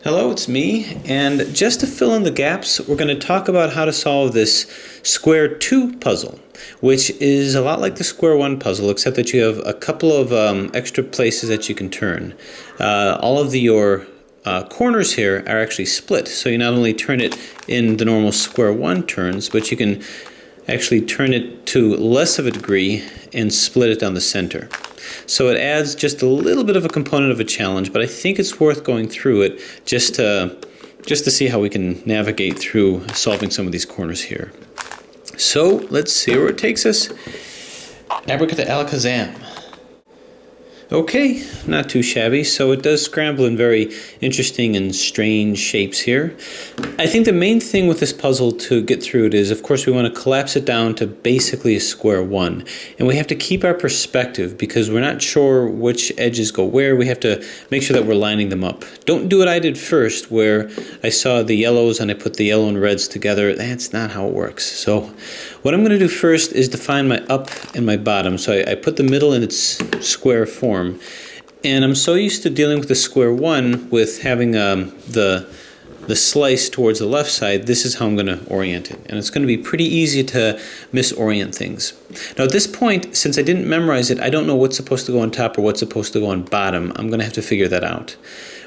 Hello, it's me, and just to fill in the gaps, we're going to talk about how to solve this square 2 puzzle, which is a lot like the square 1 puzzle, except that you have a couple of extra places that you can turn. All of your corners here are actually split, so you not only turn it in the normal square 1 turns, but you can actually turn it to less of a degree and split it down the center. So it adds just a little bit of a component of a challenge, but I think it's worth going through it just to see how we can navigate through solving some of these corners here. So let's see where it takes us. Abracadabra. Okay, not too shabby. So it does scramble in very interesting and strange shapes here. I think the main thing with this puzzle to get through it is, of course, we want to collapse it down to basically a square 1. And we have to keep our perspective because we're not sure which edges go where. We have to make sure that we're lining them up. Don't do what I did first, where I saw the yellows and I put the yellow and reds together. That's not how it works. So what I'm going to do first is define my up and my bottom. So I put the middle in its square form. And I'm so used to dealing with the square 1 with having the slice towards the left side. This is how I'm going to orient it. And it's going to be pretty easy to misorient things. Now at this point, since I didn't memorize it, I don't know what's supposed to go on top or what's supposed to go on bottom. I'm going to have to figure that out.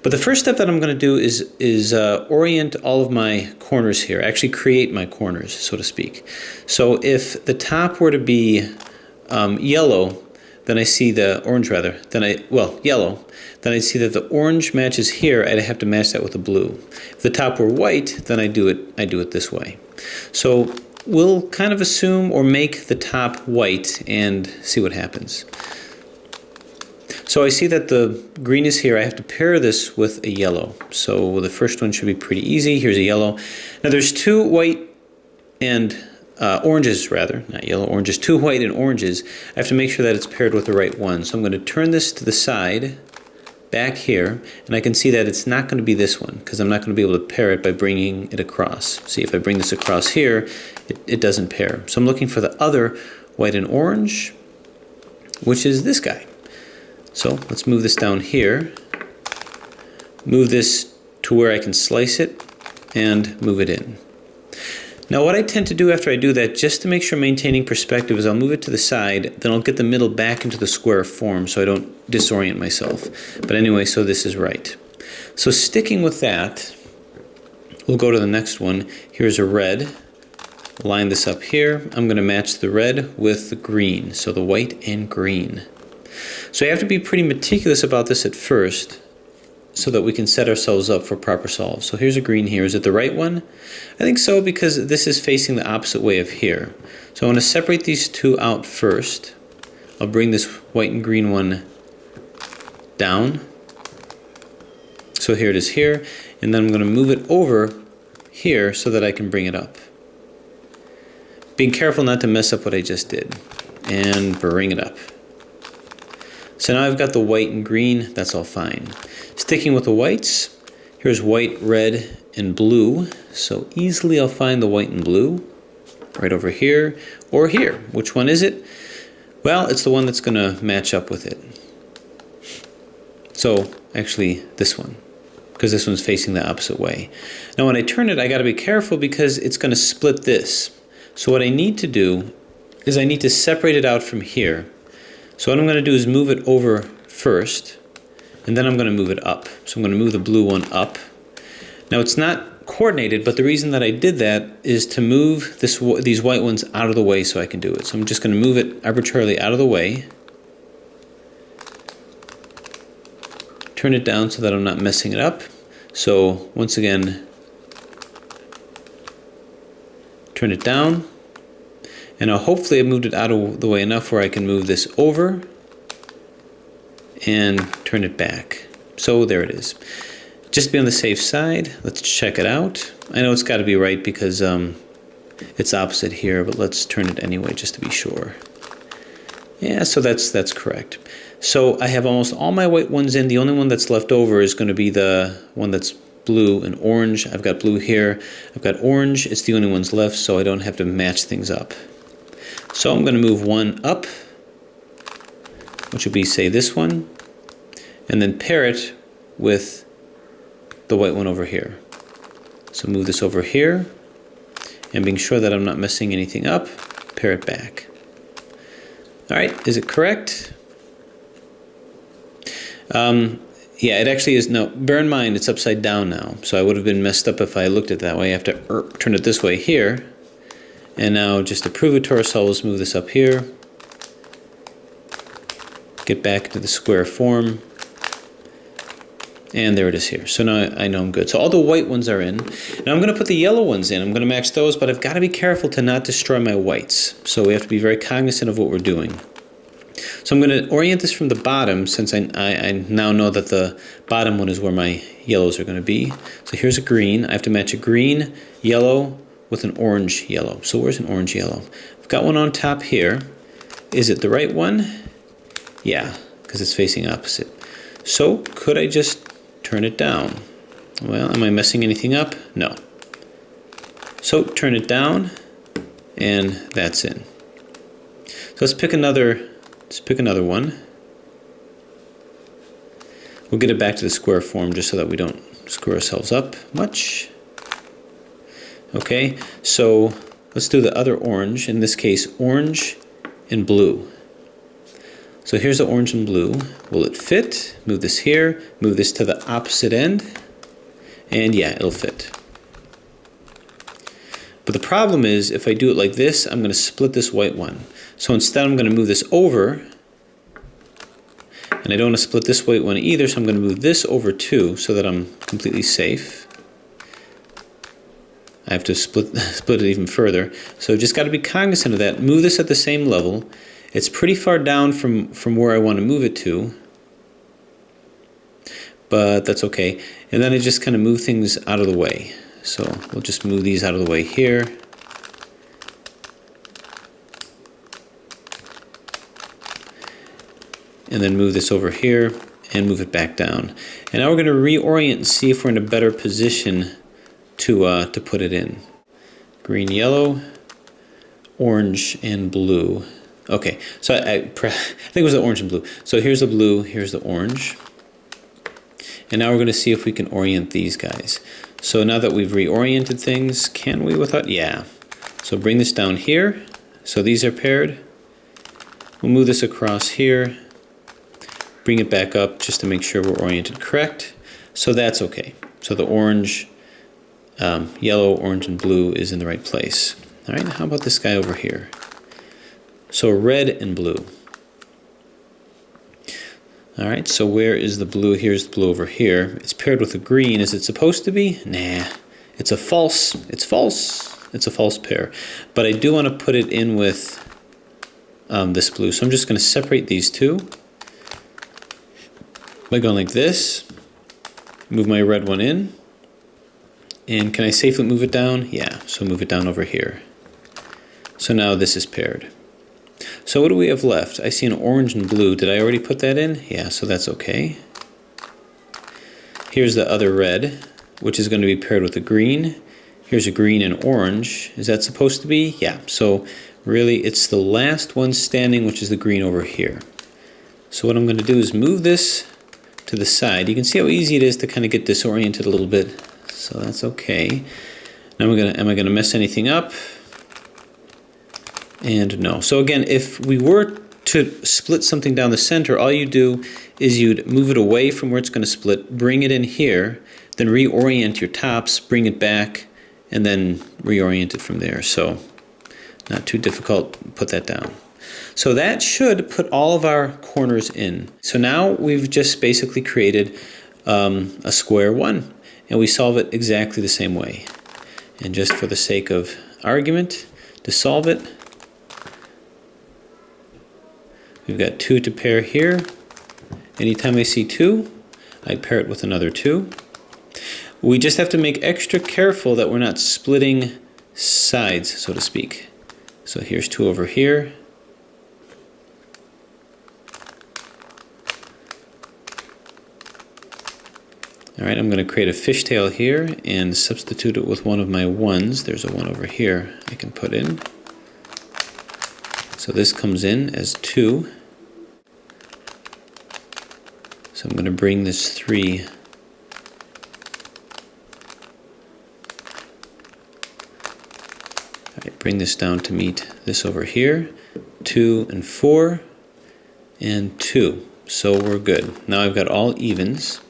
But the first step that I'm going to do is orient all of my corners here, actually create my corners, so to speak. So if the top were to be yellow, then I see the orange rather, yellow, then I see that the orange matches here. I'd have to match that with the blue. If the top were white, then I do it this way. So we'll kind of assume or make the top white and see what happens. So I see that the green is here. I have to pair this with a yellow. So the first one should be pretty easy. Here's a yellow. Now there's two white and oranges rather, not yellow, oranges, two white and oranges. I have to make sure that it's paired with the right one. So I'm going to turn this to the side, back here, and I can see that it's not going to be this one because I'm not going to be able to pair it by bringing it across. See, if I bring this across here, it doesn't pair. So I'm looking for the other white and orange, which is this guy. So let's move this down here, move this to where I can slice it, and move it in. Now what I tend to do after I do that, just to make sure maintaining perspective, is I'll move it to the side, then I'll get the middle back into the square form so I don't disorient myself. But anyway, so this is right. So sticking with that, we'll go to the next one. Here's a red. Line this up here. I'm going to match the red with the green, so the white and green. So you have to be pretty meticulous about this at first so that we can set ourselves up for proper solve. So here's a green here. Is it the right one? I think so, because this is facing the opposite way of here. So I want to separate these two out first. I'll bring this white and green one down. So here it is here. And then I'm going to move it over here so that I can bring it up. Being careful not to mess up what I just did. And bring it up. So now I've got the white and green, that's all fine. Sticking with the whites, here's white, red, and blue. So easily I'll find the white and blue right over here or here. Which one is it? Well, it's the one that's going to match up with it. So actually this one, because this one's facing the opposite way. Now when I turn it, I got to be careful because it's going to split this. So what I need to do is I need to separate it out from here. So what I'm going to do is move it over first, and then I'm going to move it up. So I'm going to move the blue one up. Now it's not coordinated, but the reason that I did that is to move these white ones out of the way so I can do it. So I'm just going to move it arbitrarily out of the way. Turn it down so that I'm not messing it up. So once again, turn it down. And now hopefully I moved it out of the way enough where I can move this over and turn it back. So there it is. Just to be on the safe side, let's check it out. I know it's got to be right because it's opposite here, but let's turn it anyway just to be sure. Yeah, so that's correct. So I have almost all my white ones in. The only one that's left over is going to be the one that's blue and orange. I've got blue here. I've got orange. It's the only ones left, so I don't have to match things up. So I'm going to move one up, which would be, say, this one, and then pair it with the white one over here. So move this over here, and being sure that I'm not messing anything up, pair it back. All right, is it correct? Yeah, it actually is. No, bear in mind it's upside down now, so I would have been messed up if I looked at it that way. I have to turn it this way here. And now, just to prove it to ourselves, move this up here. Get back to the square form. And there it is here. So now I know I'm good. So all the white ones are in. Now I'm going to put the yellow ones in. I'm going to match those, but I've got to be careful to not destroy my whites. So we have to be very cognizant of what we're doing. So I'm going to orient this from the bottom, since I now know that the bottom one is where my yellows are going to be. So here's a green. I have to match a green yellow with an orange yellow. So where's an orange yellow? I've got one on top here. Is it the right one? Yeah, because it's facing opposite. So could I just turn it down? Well, am I messing anything up? No. So turn it down, and that's in. So let's pick another one. We'll get it back to the square form just so that we don't screw ourselves up much. Okay, so let's do the other orange, in this case orange and blue. So here's the orange and blue. Will it fit? Move this here, move this to the opposite end, and yeah, it'll fit. But the problem is, if I do it like this, I'm going to split this white one. So instead I'm going to move this over, and I don't want to split this white one either, so I'm going to move this over too, so that I'm completely safe. I have to split it even further. So just got to be cognizant of that. Move this at the same level. It's pretty far down from where I want to move it to, but that's okay. And then I just kind of move things out of the way. So we'll just move these out of the way here. And then move this over here and move it back down. And now we're going to reorient and see if we're in a better position to put it in. Green, yellow, orange, and blue. Okay, so I think it was the orange and blue. So here's the blue, here's the orange. And now we're going to see if we can orient these guys. So now that we've reoriented things, can we without? Yeah. So bring this down here. So these are paired. We'll move this across here. Bring it back up just to make sure we're oriented correct. So that's okay. So the orange, yellow, orange, and blue is in the right place. All right, how about this guy over here? So red and blue. All right, so where is the blue? Here's the blue over here. It's paired with the green. Is it supposed to be? Nah, it's false. It's a false pair. But I do want to put it in with this blue. So I'm just going to separate these two by going like this. Move my red one in. And can I safely move it down? Yeah, so move it down over here. So now this is paired. So what do we have left? I see an orange and blue. Did I already put that in? Yeah, so that's okay. Here's the other red, which is going to be paired with a green. Here's a green and orange. Is that supposed to be? Yeah, so really it's the last one standing, which is the green over here. So what I'm going to do is move this to the side. You can see how easy it is to kind of get disoriented a little bit. So that's okay. Now am I going to mess anything up? And no. So again, if we were to split something down the center, all you do is you'd move it away from where it's going to split, bring it in here, then reorient your tops, bring it back, and then reorient it from there. So not too difficult, put that down. So that should put all of our corners in. So now we've just basically created a square one, and we solve it exactly the same way. And just for the sake of argument, to solve it, we've got 2 to pair here. Anytime I see 2, I pair it with another 2. We just have to make extra careful that we're not splitting sides, so to speak. So here's 2 over here. All right, I'm going to create a fishtail here and substitute it with one of my 1s. There's a 1 over here I can put in. So this comes in as 2. So I'm going to bring this 3 Bring this down to meet this over here. 2 and 4 and 2. So we're good. Now I've got all evens.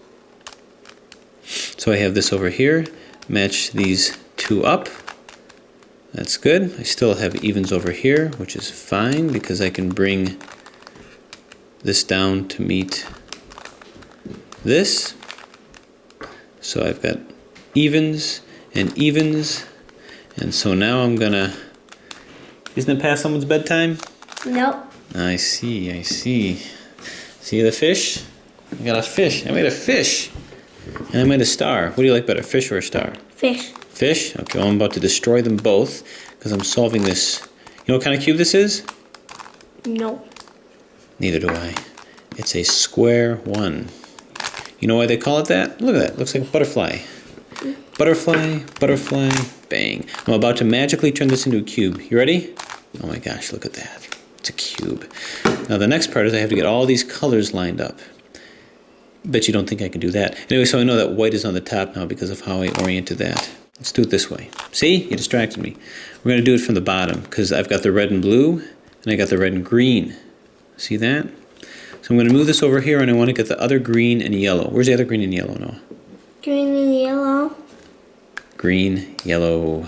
So I have this over here. Match these two up. That's good. I still have evens over here, which is fine because I can bring this down to meet this. So I've got evens and evens. And so now I'm gonna... Isn't it past someone's bedtime? Nope. I see, I see. See the fish? I got a fish. I made a fish. And I made a star. What do you like better, fish or a star? Fish. Fish? Okay, well, I'm about to destroy them both because I'm solving this. You know what kind of cube this is? No. Neither do I. It's a square one. You know why they call it that? Look at that. It looks like a butterfly. Butterfly, butterfly, bang. I'm about to magically turn this into a cube. You ready? Oh my gosh, look at that. It's a cube. Now the next part is I have to get all these colors lined up. Bet you don't think I can do that. Anyway, so I know that white is on the top now because of how I oriented that. Let's do it this way. See? You distracted me. We're going to do it from the bottom because I've got the red and blue and I got the red and green. See that? So I'm going to move this over here and I want to get the other green and yellow. Where's the other green and yellow, Noah? Green and yellow. Green, yellow.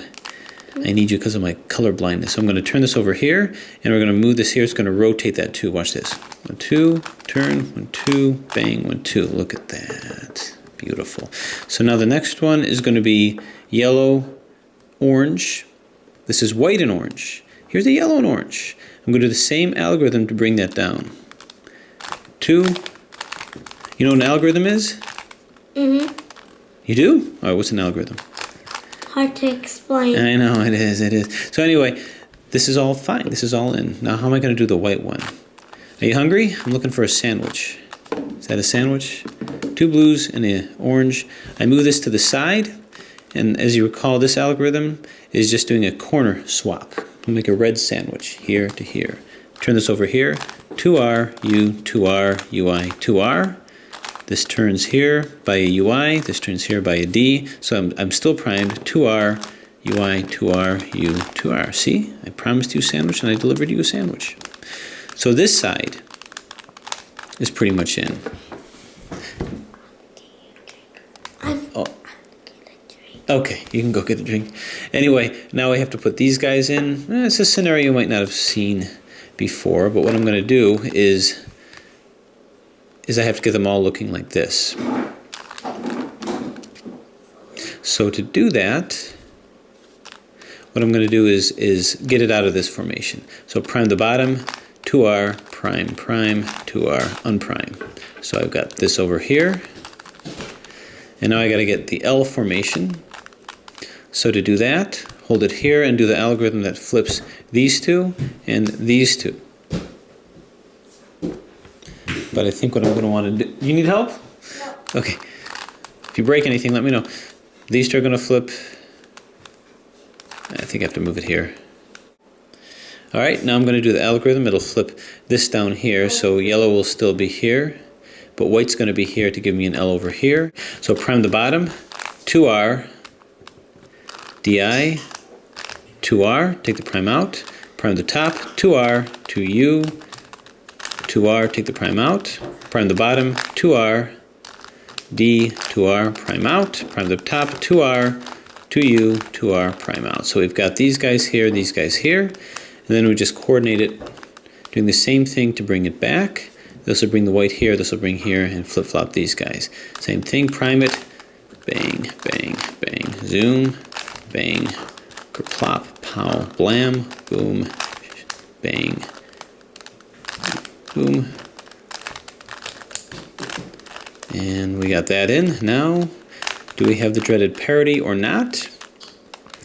I need you because of my color blindness. So I'm going to turn this over here and we're going to move this here. It's going to rotate that too. Watch this. 1, 2, turn, 1, 2, bang, 1, 2. Look at that. Beautiful. So now the next one is going to be yellow, orange. This is white and orange. Here's the yellow and orange. I'm going to do the same algorithm to bring that down. 2. You know what an algorithm is? Mm-hmm. You do? All right, what's an algorithm? Hard to explain. I know, it is, it is. So anyway, this is all fine. This is all in. Now how am I going to do the white one? Are you hungry? I'm looking for a sandwich. Is that a sandwich? 2 blues and an orange. I move this to the side, and as you recall, this algorithm is just doing a corner swap. We'll make a red sandwich here to here. Turn this over here. 2R, U, 2R, UI, 2R. This turns here by a UI. This turns here by a D. So I'm still primed. 2R, UI, 2R, U, 2R. See? I promised you a sandwich and I delivered you a sandwich. So this side is pretty much in. Oh. Okay, you can go get a drink. Anyway, now I have to put these guys in. It's a scenario you might not have seen before, but what I'm going to do is I have to get them all looking like this. So to do that, what I'm going to do is get it out of this formation. So prime the bottom, 2R, prime, prime, 2R, unprime. So I've got this over here. And now I got to get the L formation. So to do that, hold it here and do the algorithm that flips these two and these two. But I think what I'm going to want to do... You need help? No. Okay. If you break anything, let me know. These two are going to flip. I think I have to move it here. All right, now I'm going to do the algorithm. It'll flip this down here, so yellow will still be here. But white's going to be here to give me an L over here. So prime the bottom, 2R, DI, 2R, take the prime out. Prime the top, 2R, 2U, 2R, take the prime out. Prime the bottom, 2R, D, 2R, prime out. Prime the top, 2R, 2U, 2R, prime out. So we've got these guys here, and then we just coordinate it, doing the same thing to bring it back. This will bring the white here, this will bring here, and flip-flop these guys. Same thing, prime it, bang, bang, bang, zoom, bang, plop, pow, blam, boom, bang, boom. And we got that in. Now, do we have the dreaded parity or not?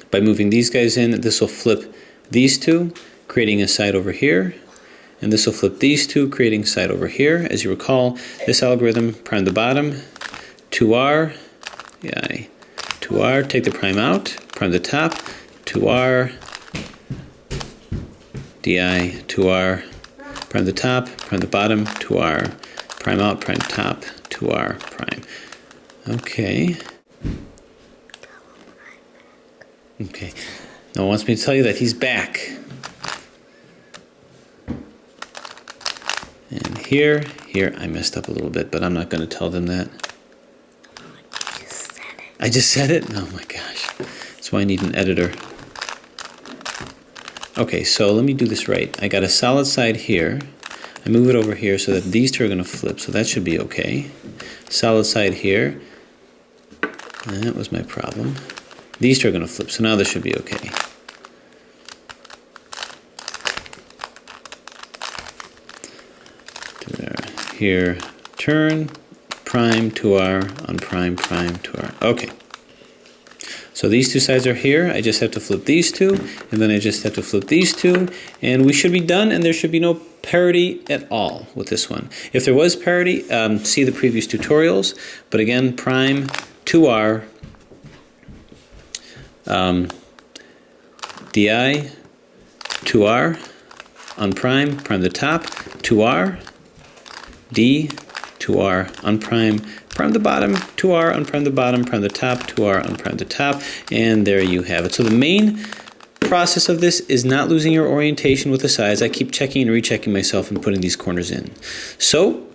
By moving these guys in, this will flip these two, creating a side over here. And this will flip these two, creating side over here. As you recall, this algorithm, prime the bottom, 2R, yeah, 2R, take the prime out, prime the top, 2R, DI, 2R, prime the top, prime the bottom, 2R, prime out, prime top, 2R, prime. Okay. Okay. No one wants me to tell you that he's back. And here, I messed up a little bit, but I'm not going to tell them that. I just said it? Oh my gosh. That's why I need an editor. Okay, so let me do this right. I got a solid side here. I move it over here so that these two are going to flip, so that should be okay. Solid side here. And that was my problem. These two are going to flip, so now this should be okay. Here, turn, prime to R, unprime, prime to R. Okay. So these two sides are here. I just have to flip these two, and then I just have to flip these two, and we should be done, and there should be no parity at all with this one. If there was parity, see the previous tutorials. But again, prime to R, DI to R, unprime, prime the top, to R, D to R, unprime, prime the bottom, to R, unprime the bottom, prime the top, to R, unprime the top, and there you have it. So the main process of this is not losing your orientation with the sides. I keep checking and rechecking myself and putting these corners in. So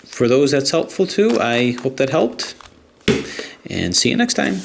for those that's helpful too, I hope that helped, and see you next time.